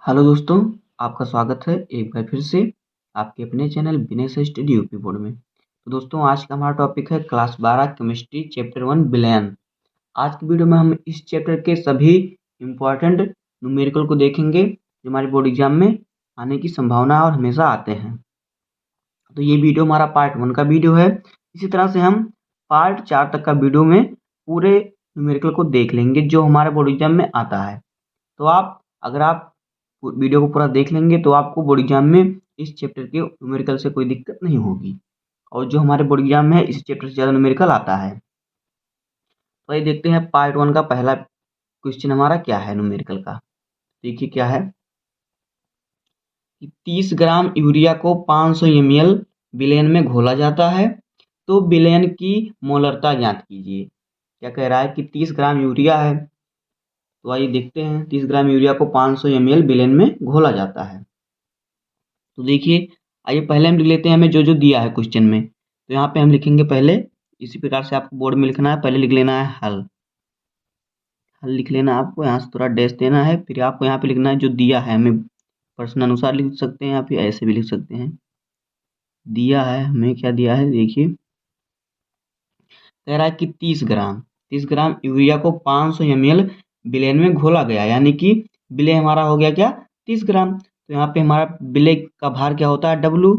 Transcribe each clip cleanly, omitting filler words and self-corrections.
Hello दोस्तों, आपका स्वागत है एक बार फिर से आपके अपने channel Vinesh study UP board में। तो दोस्तों, आज का हमारा टॉपिक है क्लास 12 केमिस्ट्री चैप्टर 1 विलयन। आज की वीडियो में हम इस चैप्टर के सभी इम्पॉर्टेंट न्यूमेरिकल को देखेंगे जो हमारे बोर्ड एग्जाम में आने की संभावना और हमेशा आते हैं। तो ये वीडियो हमारा पार्ट 1 का वीडियो है। इसी तरह से हम पार्ट 4 तक का वीडियो में पूरे न्यूमेरिकल को देख लेंगे जो हमारे बोर्ड एग्जाम में आता है। तो अगर आप वीडियो को पूरा देख लेंगे तो आपको बोर्ड एग्जाम में इस चैप्टर के न्यूमेरिकल से कोई दिक्कत नहीं होगी। और जो हमारे बोर्ड एग्जाम में है इस चैप्टर से ज़्यादा न्यूमेरिकल आता है। तो ये देखते हैं पार्ट 1 का पहला क्वेश्चन हमारा क्या है न्यूमेरिकल का। देखिए क्या है कि 30 ग्राम यूरिया को 500 ml विलयन में घोला जाता है, तो विलयन की मोलरता ज्ञात कीजिए। क्या कह रहा है कि 30 ग्राम यूरिया है, तो आइए देखते हैं 30 ग्राम यूरिया को 500 ml विलयन में घोला जाता है। तो देखिए, आइए पहले हम लिख लेते हैं हमें जो जो दिया है क्वेश्चन में। तो यहाँ पे हम लिखेंगे पहले, इसी प्रकार से आपको बोर्ड में लिखना है। पहले लिख लेना है हल, हल लिख लेना है आपको, यहाँ से थोड़ा डैश देना है। फिर आपको यहाँ पे लिखना है जो दिया है हमें, प्रश्न अनुसार लिख सकते हैं या फिर ऐसे भी लिख सकते हैं। दिया है हमें, क्या दिया है देखिए, कह रहा है कि 30 ग्राम यूरिया को 500 ml विलयन में घोला गया, यानी कि विलय हमारा हो गया क्या 30 ग्राम। तो यहाँ पे हमारा विलय का भार क्या होता है डब्लू,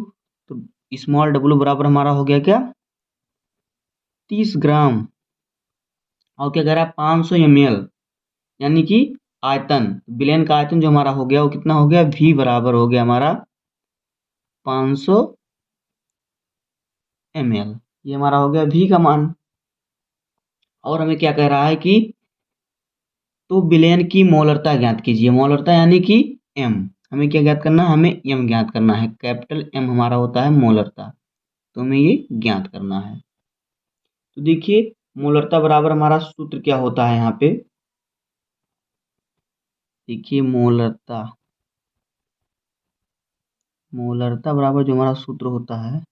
तो स्मॉल डब्लू बराबर हमारा हो गया क्या 30 ग्राम। और क्या कह रहा है 500 ml, यानी कि आयतन, विलयन का आयतन जो हमारा हो गया वो कितना हो गया V बराबर हो गया हमारा 500 ml। ये हमारा हो गया V का मान। और हमें क्या कह रहा है कि तो विलयन की मोलरता ज्ञात कीजिए। मोलरता यानी कि M, हमें क्या ज्ञात करना है, हमें M ज्ञात करना है। कैपिटल M हमारा होता है मोलरता, तो हमें ये ज्ञात करना है। तो देखिए मोलरता बराबर हमारा सूत्र क्या होता है यहाँ पे, देखिए मोलरता बराबर जो हमारा सूत्र होता है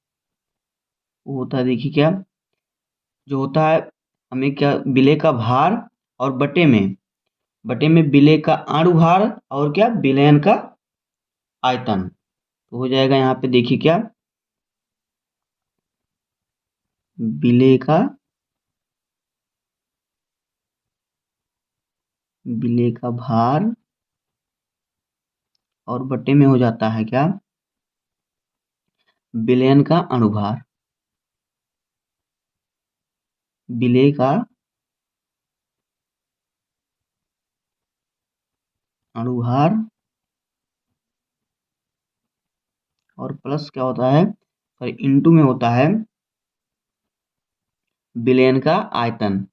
वो होता है, देखिए क्या जो होता है, हमें क्या विलय का भार और बटे में विलय का अणुभार और क्या विलयन का आयतन, तो हो जाएगा यहाँ पे देखिए क्या विलय का भार और बटे में हो जाता है क्या विलयन का अणुभार, विलय का अणुभार और प्लस क्या होता है, सॉरी इनटू में होता है विलयन का आयतन।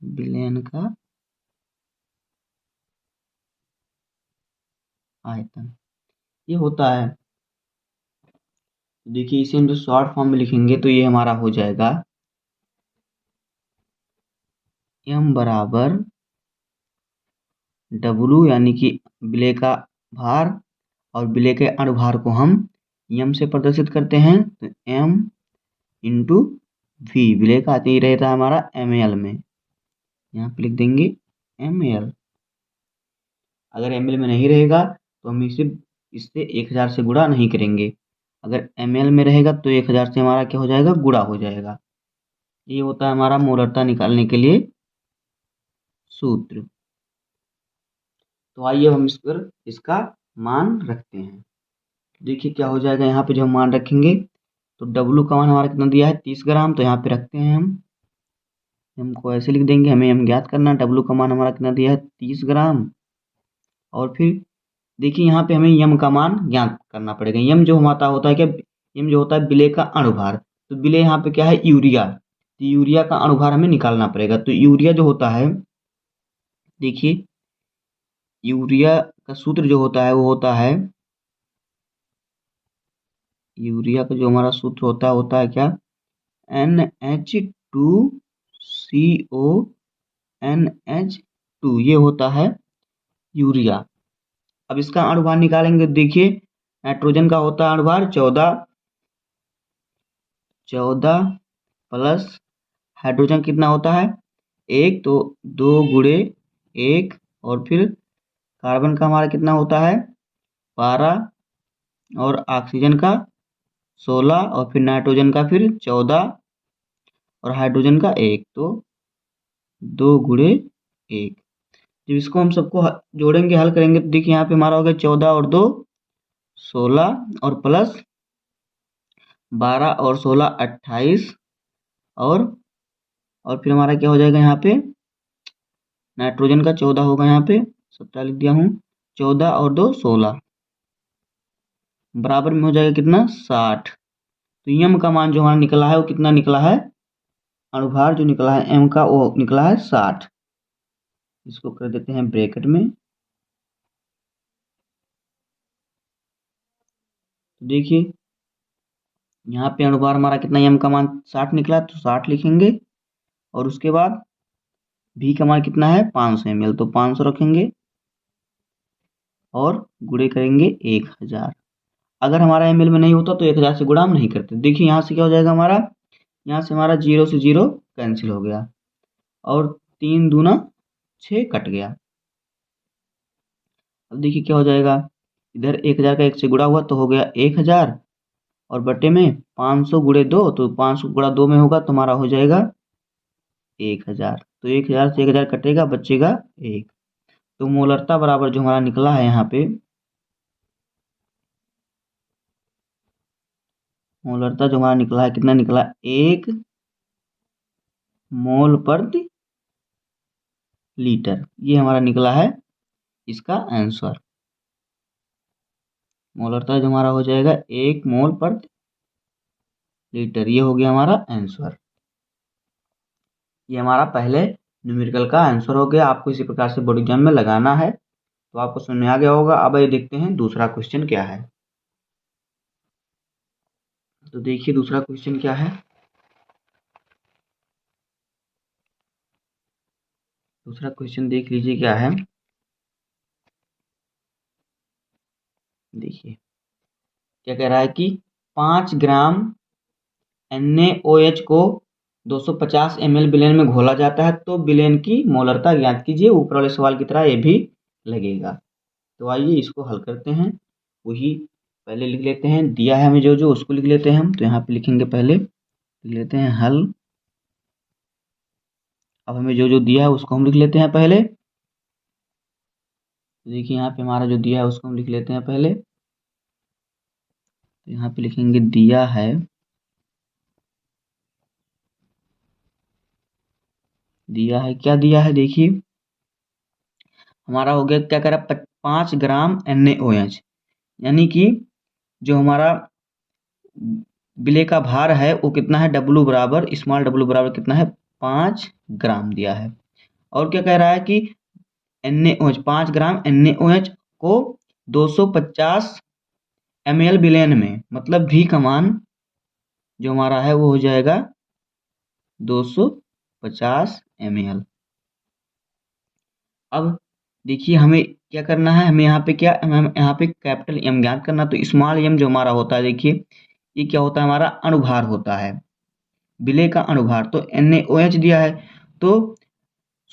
विलयन का आयतन ये होता है। देखिए इसे हम जो शॉर्ट फॉर्म में लिखेंगे तो ये हमारा हो जाएगा M बराबर W, यानी कि विलय का भार और विलय के अणुभार को हम M से प्रदर्शित करते हैं, तो M इंटू V, विलय का आते ही रहता है हमारा ml में, यहाँ पे लिख देंगे ml। अगर ml में नहीं रहेगा तो हम इससे 1000 से गुणा नहीं करेंगे। अगर ml में रहेगा तो 1000 से हमारा क्या हो जाएगा गुणा हो जाएगा। ये होता है हमारा मोलरता निकालने के लिए सूत्र। तो आइए हम इस पर इसका मान रखते हैं। देखिए क्या हो जाएगा, यहाँ पे जो हम मान रखेंगे तो W का मान हमारा कितना दिया है 30 ग्राम, तो यहाँ पे रखते हैं हम को ऐसे लिख देंगे, हमें M ज्ञात करना है। W का मान हमारा कितना दिया है 30 ग्राम। और फिर देखिए यहाँ पे हमें M का मान ज्ञात करना पड़ेगा। M जो हमारा होता है क्या, M जो होता है विलय का अणुभार, तो विलय यहाँ पे क्या है यूरिया, तो यूरिया का अणुभार हमें निकालना पड़ेगा। तो यूरिया जो होता है, देखिए यूरिया का सूत्र जो होता है वो होता है, यूरिया का जो हमारा सूत्र होता है क्या NH2CO NH2, ये होता है यूरिया। अब इसका अणुभार निकालेंगे, देखिए नाइट्रोजन का होता है अणुभार 14 प्लस हाइड्रोजन कितना होता है 1 तो 2 गुणे 1 और फिर कार्बन का हमारा कितना होता है 12 और ऑक्सीजन का 16 और फिर नाइट्रोजन का फिर 14 और हाइड्रोजन का 1 तो 2 गुणे 1। जब इसको हम सबको जोड़ेंगे हल करेंगे तो देखिए यहाँ पे हमारा हो गया 14 और 2 16 और प्लस 12 और 16 28 और फिर हमारा क्या हो जाएगा यहाँ पे नाइट्रोजन का 14 होगा यहाँ पे 17 लिख दिया हूँ 14 और 2 16 बराबर में हो जाएगा कितना 60। तो यम का मान जो हमारा निकला है वो कितना निकला है अणुभार जो निकला है एम का वो निकला है 60। इसको कर देते हैं ब्रैकेट में। तो देखिए यहाँ पे अणुभार हमारा कितना एम का मान 60 निकला तो 60 लिखेंगे और उसके बाद भी का मान कितना है 500 ml तो 500 रखेंगे और गुणे करेंगे 1000। अगर हमारा ml में नहीं होता तो 1000 से गुणा हम नहीं करते। देखिए यहाँ से क्या हो जाएगा हमारा यहाँ से हमारा 0 से 0 कैंसिल हो गया और 3 दूना 6 कट गया। अब देखिए क्या हो जाएगा इधर 1000 का 1 से गुणा हुआ तो हो गया 1000 और बटे में 500 गुणे 2 तो 500 गुणा 2 में होगा तो हमारा हो जाएगा 1000। तो 1000 से 1000 कटेगा बचेगा 1। तो मोलरता बराबर जो हमारा निकला है यहाँ पे मोलरता जो हमारा निकला है कितना निकला 1 मोल प्रति लीटर। ये हमारा निकला है इसका आंसर। मोलरता जो हमारा हो जाएगा 1 मोल प्रति लीटर। ये हो गया हमारा आंसर। ये हमारा पहले न्यूमेरिकल का आंसर हो गया। आपको इसी प्रकार से बोर्ड एग्जाम में लगाना है तो आपको समझ में आ गया होगा। अब ये देखते हैं दूसरा क्वेश्चन क्या है। तो देखिए दूसरा क्वेश्चन क्या है। दूसरा क्वेश्चन देख लीजिए क्या है। देखिए क्या कह रहा है कि 5 ग्राम NaOH को 250 ml विलेन में घोला जाता है तो विलेन की मोलरता ज्ञात कीजिए। ऊपर वाले सवाल की तरह ये भी लगेगा। तो आइए इसको हल करते हैं। वही पहले लिख लेते हैं दिया है हमें जो जो उसको लिख लेते हैं हम। तो यहाँ पे लिखेंगे पहले लिख लेते हैं हल। अब हमें जो जो दिया है उसको हम लिख लेते हैं पहले। तो देखिए यहाँ पे हमारा जो दिया है उसको हम लिख लेते हैं पहले। तो यहाँ पे लिखेंगे दिया है क्या दिया है देखिए हमारा हो गया क्या कह रहा है 5 ग्राम NaOH यानी कि जो हमारा विलेय का भार है वो कितना है W बराबर स्मॉल w बराबर कितना है 5 ग्राम दिया है। और क्या कह रहा है कि NaOH 5 ग्राम NaOH को 250 ml विलेन में मतलब V का मान जो हमारा है वो हो जाएगा 250 ml। अब देखिए हमें क्या करना है हमें यहाँ पे क्या हम यहाँ पे कैपिटल M ज्ञात करना। तो स्मॉल m जो हमारा होता है देखिए ये क्या होता है हमारा अणुभार होता है विलेय का अणुभार। तो NaOH दिया है तो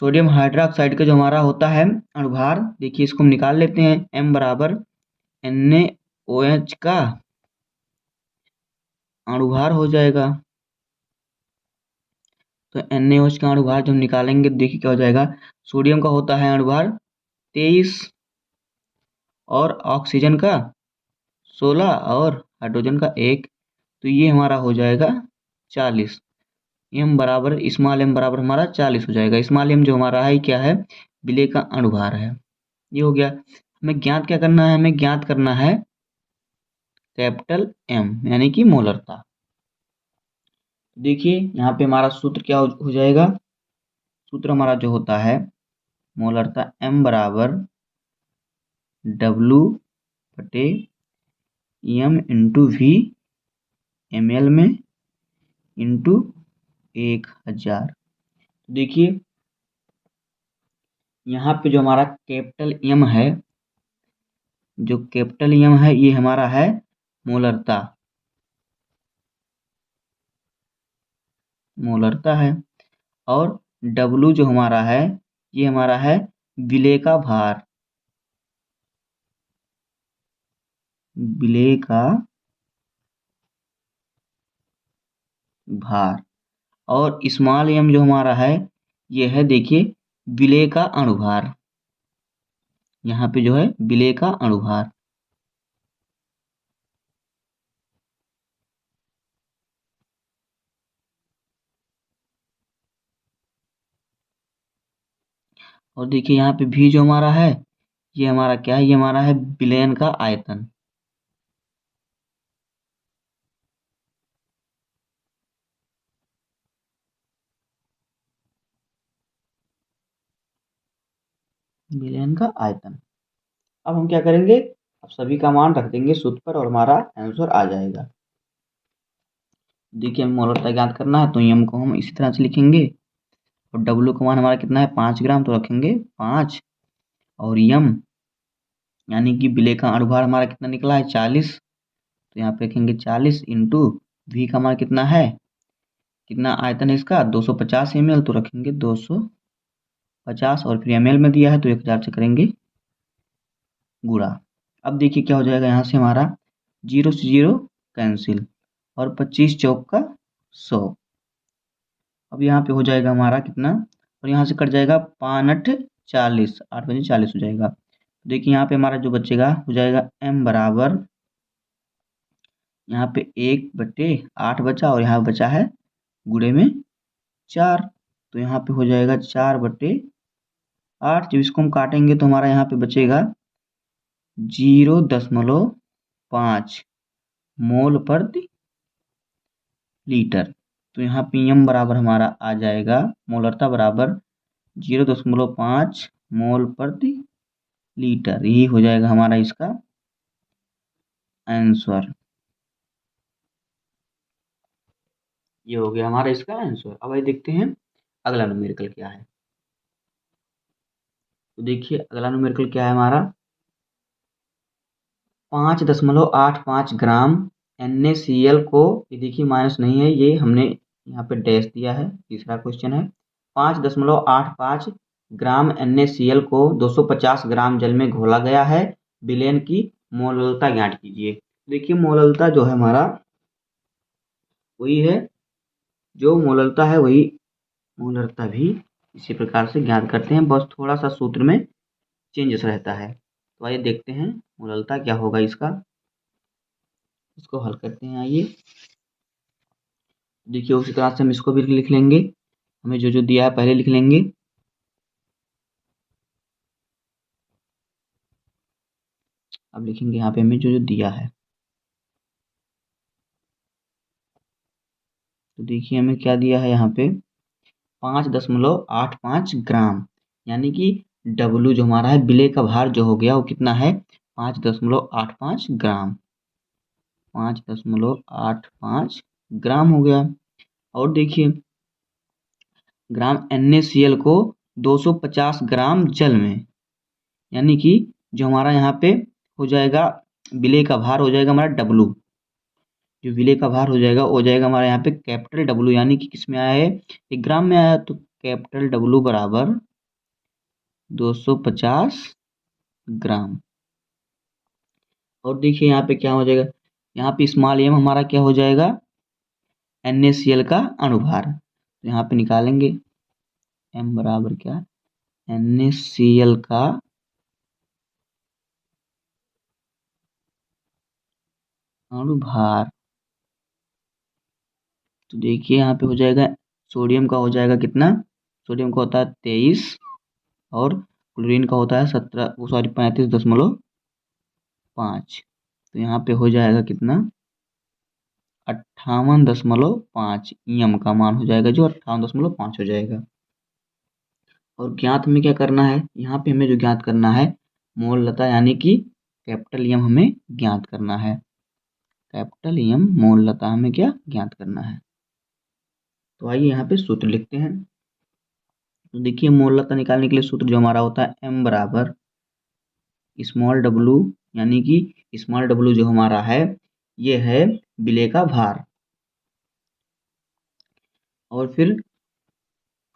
सोडियम हाइड्रोक्साइड का जो हमारा होता है अणुभार देखिए इसको हम निकाल लेते हैं M बराबर NaOH का अणुभार हो जाएगा। तो NaOH का अणुभार जब हम निकालेंगे तो देखिए क्या हो जाएगा सोडियम का होता है अणुभार 23 और ऑक्सीजन का 16 और हाइड्रोजन का 1 तो ये हमारा हो जाएगा 40। m बराबर स्मॉल m बराबर हमारा 40 हो जाएगा। स्मॉल m जो हमारा है क्या है विलेय का अणुभार है। ये हो गया। हमें ज्ञात क्या करना है हमें ज्ञात करना है कैपिटल M यानी कि मोलरता। देखिए यहाँ पे हमारा सूत्र क्या हो जाएगा सूत्र हमारा जो होता है मोलरता M बराबर W बटे M इंटू V ml में इंटू 1000। देखिए यहाँ पे जो हमारा कैपिटल M है जो कैपिटल M है ये हमारा है मोलरता है और डब्लू जो हमारा है ये हमारा है विलेय का भार, विलेय का भार। और स्मॉल एम जो हमारा है ये है देखिए विलेय का अणुभार, यहाँ पे जो है विलेय का अणुभार। और देखिए यहाँ पे भी जो हमारा है ये हमारा क्या है, ये हमारा है विलयन का आयतन। विलयन का आयतन। अब हम क्या करेंगे, अब सभी का मान रख देंगे सूत्र पर और हमारा आंसर आ जाएगा। देखिए हमें मोलरता ज्ञात करना है तो एम को हम इसी तरह से लिखेंगे और डब्ल्यू का मान हमारा कितना है 5 ग्राम, तो रखेंगे 5। और यम यानी कि विलेय का अणुभार हमारा कितना निकला है 40, तो यहाँ पे रखेंगे 40 इंटू वी का मान कितना है, कितना आयतन है इसका 250 ml, तो रखेंगे 250 और फिर ml में दिया है तो 1000 से करेंगे गुणा। अब देखिए क्या हो जाएगा, यहाँ से हमारा 0 से 0 कैंसिल और 25 चौक का 100। अब यहाँ पे हो जाएगा हमारा कितना, और यहाँ से कट जाएगा 5 8 40, 8 बजे 40 हो जाएगा। देखिए यहाँ पे हमारा जो बचेगा हो जाएगा m बराबर, यहाँ पे 1/8 बचा और यहाँ बचा है गुणे में 4, तो यहाँ पे हो जाएगा 4/8। जब इसको हम काटेंगे तो हमारा यहाँ पे बचेगा 0.5 मोल प्रति लीटर। तो यहाँ पे एम बराबर हमारा आ जाएगा मोलरता बराबर 0.5 मोल प्रति लीटर। यही हो जाएगा हमारा इसका आंसर। ये हो गया हमारा इसका आंसर। अब आइए देखते हैं अगला न्यूमेरिकल क्या है। तो देखिए अगला न्यूमेरिकल क्या है हमारा, 5.85 ग्राम NaCl को, ये देखिए माइनस नहीं है, ये हमने यहाँ पे डैश दिया है, तीसरा क्वेश्चन है। 5.85 ग्राम NaCl को 250 ग्राम जल में घोला गया है, विलयन की मोललता ज्ञात कीजिए। देखिए मोललता जो है हमारा वही है, जो मोललता है वही मोलरता भी इसी प्रकार से ज्ञात करते हैं, बस थोड़ा सा सूत्र में चेंजेस रहता है। तो आइए देखते हैं मोललता क्या होगा इसका, इसको हल करते हैं। आइए देखिए उसी तरह से हम इसको भी लिख लेंगे, हमें जो जो दिया है पहले लिख लेंगे। अब लिखेंगे यहाँ पे हमें जो जो दिया है, तो देखिए हमें क्या दिया है यहाँ पे 5.85 ग्राम, यानी कि डब्लू जो हमारा है विलेय का भार जो हो गया वो कितना है 5.85 ग्राम, 5.85 ग्राम हो गया। और देखिए ग्राम NaCl को 250 ग्राम जल में, यानी कि जो हमारा यहाँ पे हो जाएगा विलेय का भार हो जाएगा हमारा डब्लू, जो विलेय का भार हो जाएगा हो जाएगा हमारा यहाँ पे कैपिटल डब्लू, यानी कि किस में आया है, एक ग्राम में आया, तो कैपिटल डब्लू बराबर 250 ग्राम। और देखिए यहाँ पे क्या हो जाएगा, यहाँ पे स्मॉल एम हमारा क्या हो जाएगा NaCl का अणुभार, तो यहाँ पे निकालेंगे m बराबर क्या, NaCl का अणुभार। तो देखिए यहाँ पे हो जाएगा सोडियम का हो जाएगा कितना, सोडियम का होता है 23 और क्लोरीन का होता है 35.5। तो यहाँ पे हो जाएगा कितना 58.5 एम का मान हो जाएगा, जो 58.5 हो जाएगा। और ज्ञात में क्या करना है, यहाँ पे हमें जो ज्ञात करना है मोललता, यानी कि कैपिटल एम हमें ज्ञात करना है, कैपिटल एम मोललता हमें क्या ज्ञात करना है। तो आइए यहाँ पे सूत्र लिखते हैं। तो देखिए मोललता निकालने के लिए सूत्र जो हमारा होता है m बराबर स्मॉल डब्लू, यानी कि स्मॉल डब्लू जो हमारा है ये है विलेय का भार, और फिर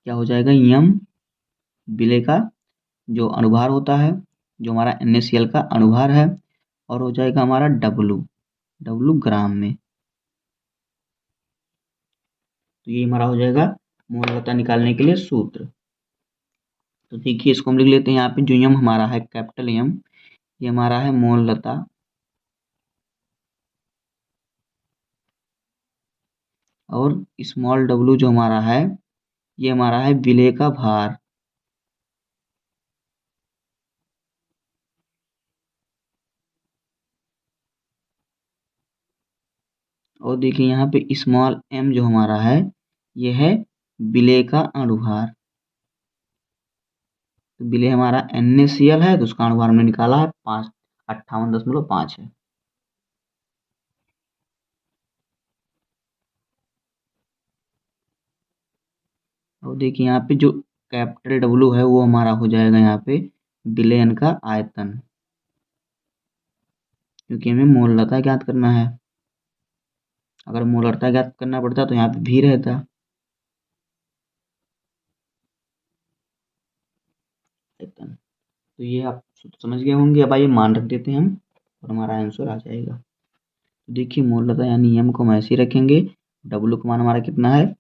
क्या हो जाएगा, यम विलेय का जो अनुभार होता है, जो हमारा NaCl का अनुभार है, और हो जाएगा हमारा डब्लू ग्राम में। तो ये हमारा हो जाएगा मोललता निकालने के लिए सूत्र। तो देखिए इसको हम लिख लेते हैं यहाँ पे, जो यम हमारा है कैपिटल यम, ये हमारा है मोललता, और स्मॉल डब्लू जो हमारा है, ये हमारा है विलेय का भार। और देखिए यहाँ पे स्मॉल एम जो हमारा है, ये है विलेय का अनुभार। तो विलेय हमारा NaCl है, तो उसका अनुभार हमने निकाला है 58.5 है। और देखिए यहाँ पे जो कैपिटल डब्लू है वो हमारा हो जाएगा यहाँ पे विलयन का आयतन, क्योंकि हमें मोललता ज्ञात करना है। अगर मोललता ज्ञात करना पड़ता तो यहाँ पे भी रहता। आयतन, तो ये आप समझ गए होंगे। अब आइए मान रख देते हैं हम, और हमारा आंसर आ जाएगा। तो देखिए मोललता यानी यम को हम ऐसे ही रखेंगे। डब्लू का मान हमारा कितना है,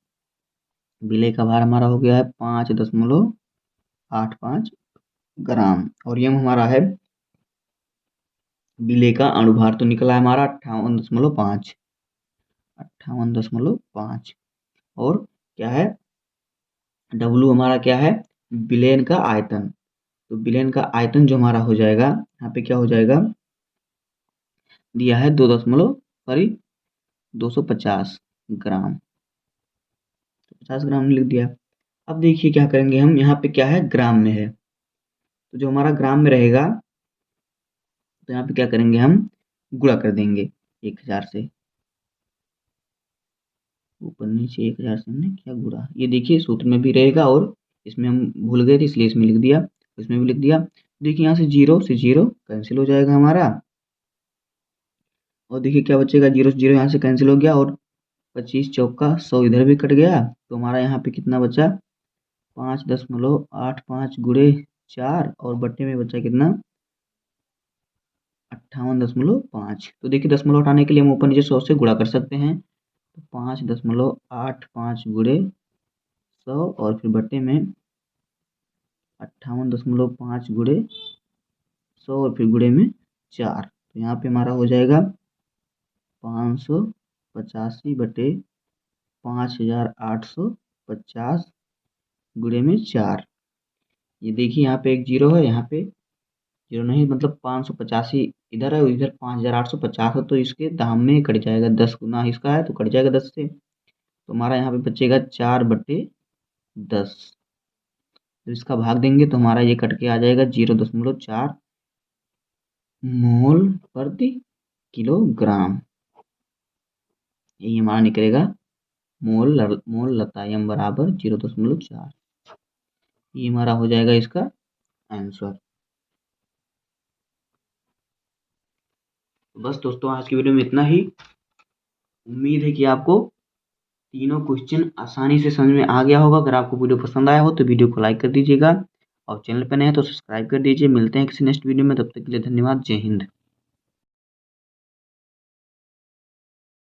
विलेय का भार हमारा हो गया है 5.85 ग्राम, और यम हमारा है विलेय का अणुभार, तो निकला है हमारा 58.5। और क्या है, डब्लू हमारा क्या है, विलयन का आयतन। तो विलयन का आयतन जो हमारा हो जाएगा यहाँ पे क्या हो जाएगा, दिया है 250 ग्राम, 50 ग्राम लिख दिया। अब देखिए क्या करेंगे हम, यहाँ पे क्या है, ग्राम में है, तो जो हमारा ग्राम में रहेगा, तो यहाँ पे क्या करेंगे हम, गुणा कर देंगे 1000 से, ऊपर नीचे 1000 से हमने क्या गुणा, ये देखिए सूत्र में भी रहेगा, और इसमें हम भूल गए थे इसलिए इसमें लिख दिया, इसमें भी लिख दिया। देखिए यहाँ से जीरो कैंसिल हो जाएगा हमारा, और देखिए क्या बचेगा, जीरो से जीरो यहाँ से कैंसिल हो गया, और 25 चौका 100 इधर भी कट गया, तो हमारा यहाँ पे कितना बचा, 5.85 गुणे 4, और बट्टे में बचा कितना, 58.5। तो देखिए दशमलव हटाने के लिए हम ऊपर नीचे 100 से गुणा कर सकते हैं, तो 5.85 गुणे 100, और फिर बट्टे में 58.5 गुणे 100, और फिर गुणे में 4। तो यहाँ पे हमारा हो जाएगा 585/5850 गुणे में 4। ये देखिए यहाँ पे एक जीरो है, यहाँ पे जीरो नहीं, मतलब 585 इधर है, इधर 5850 है, तो इसके दाम में कट जाएगा, 10 गुना इसका है तो कट जाएगा 10 से, तो हमारा यहाँ पे बचेगा 4/10। तो इसका भाग देंगे तो हमारा ये कट के आ जाएगा 0.4 मोल प्रति किलोग्राम। यही हमारा निकलेगा मोललता, यम बराबर 0.4। ये हमारा हो जाएगा इसका आंसर। बस दोस्तों आज की वीडियो में इतना ही। उम्मीद है कि आपको तीनों क्वेश्चन आसानी से समझ में आ गया होगा। अगर आपको वीडियो पसंद आया हो तो वीडियो को लाइक कर दीजिएगा, और चैनल पर नए हैं तो सब्सक्राइब कर दीजिए। मिलते हैं किसी नेक्स्ट वीडियो में, तब तक के लिए धन्यवाद। जय हिंद।